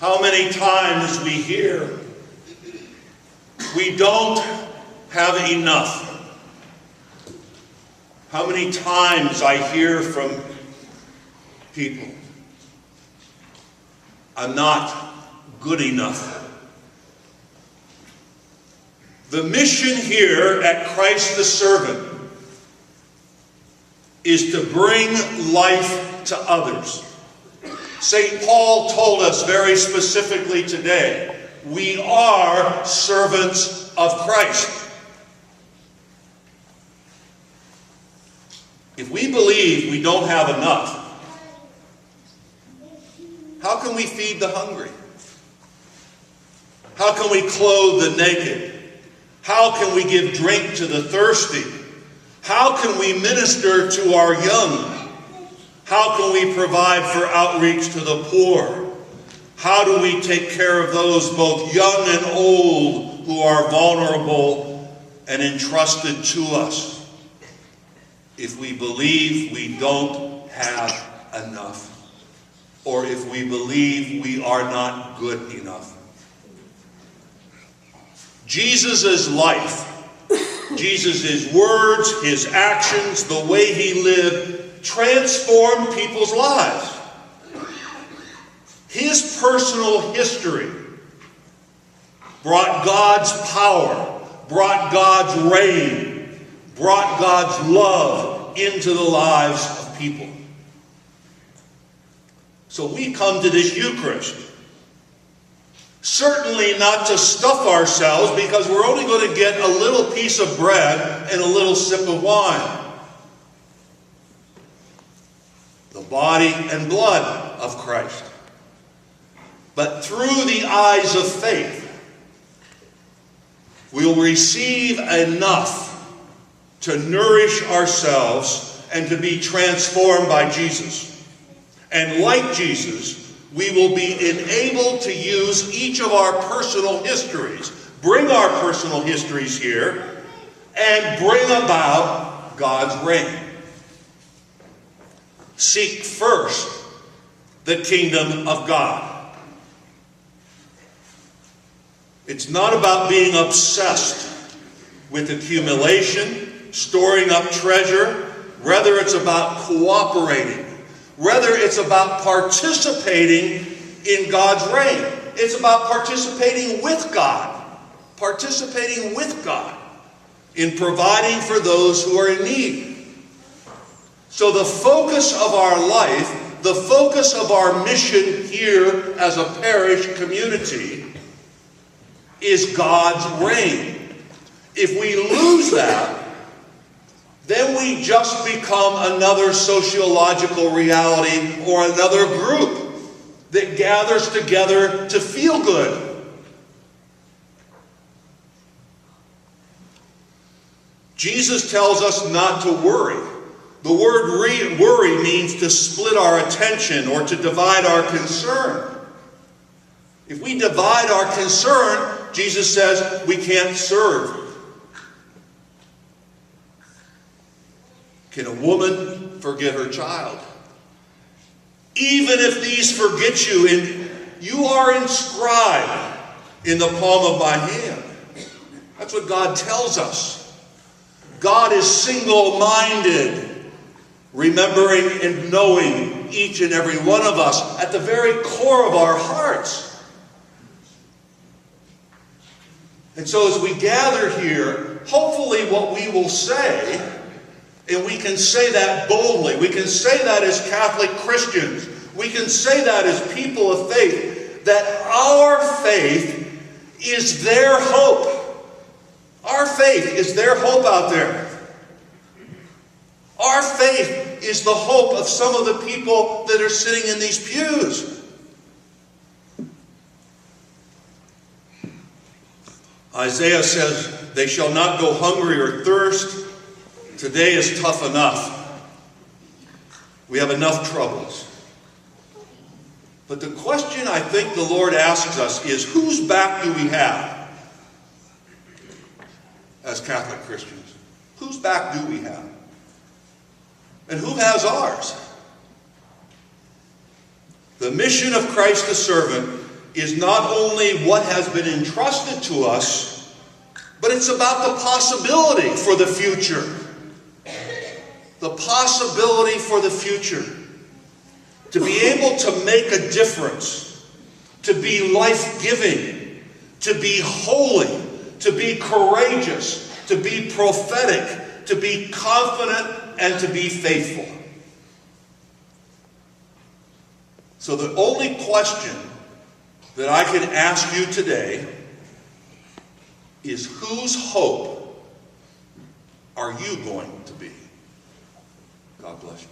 How many times we hear, we don't have enough. How many times I hear from people, I'm not good enough. The mission here at Christ the Servant is to bring life to others. St. Paul told us very specifically today, we are servants of Christ. If we believe we don't have enough, how can we feed the hungry? How can we clothe the naked? How can we give drink to the thirsty? How can we minister to our young? How can we provide for outreach to the poor? How do we take care of those both young and old who are vulnerable and entrusted to us? If we believe we don't have enough, or if we believe we are not good enough. Jesus' life, Jesus' words, his actions, the way he lived, transformed people's lives. His personal history brought God's power, brought God's reign, brought God's love into the lives of people. So we come to this Eucharist, certainly not to stuff ourselves, because we're only going to get a little piece of bread and a little sip of wine. The body and blood of Christ. But through the eyes of faith, we will receive enough to nourish ourselves and to be transformed by Jesus. And like Jesus, we will be enabled to use each of our personal histories, bring our personal histories here, and bring about God's reign. Seek first the kingdom of God. It's not about being obsessed with accumulation, storing up treasure. Rather, it's about cooperating. Rather, it's about participating in God's reign. It's about participating with God. Participating with God in providing for those who are in need. So the focus of our life, the focus of our mission here as a parish community is God's reign. If we lose that, then we just become another sociological reality or another group that gathers together to feel good. Jesus tells us not to worry. The word worry means to split our attention or to divide our concern. If we divide our concern, Jesus says we can't serve. Can a woman forget her child? Even if these forget you, and you are inscribed in the palm of my hand. That's what God tells us. God is single-minded, remembering and knowing each and every one of us at the very core of our hearts. And so as we gather here, hopefully what we will say, and we can say that boldly, we can say that as Catholic Christians, we can say that as people of faith, that our faith is their hope. Our faith is their hope out there. Our faith is the hope of some of the people that are sitting in these pews. Isaiah says, they shall not go hungry or thirst. Today is tough enough. We have enough troubles. But the question I think the Lord asks us is, whose back do we have as Catholic Christians? Whose back do we have? And who has ours? The mission of Christ the servant is not only what has been entrusted to us, but it's about the possibility for the future. The possibility for the future. To be able to make a difference, to be life-giving, to be holy, to be courageous, to be prophetic, to be confident, and to be faithful. So the only question that I can ask you today is, whose hope are you going to be? God bless you.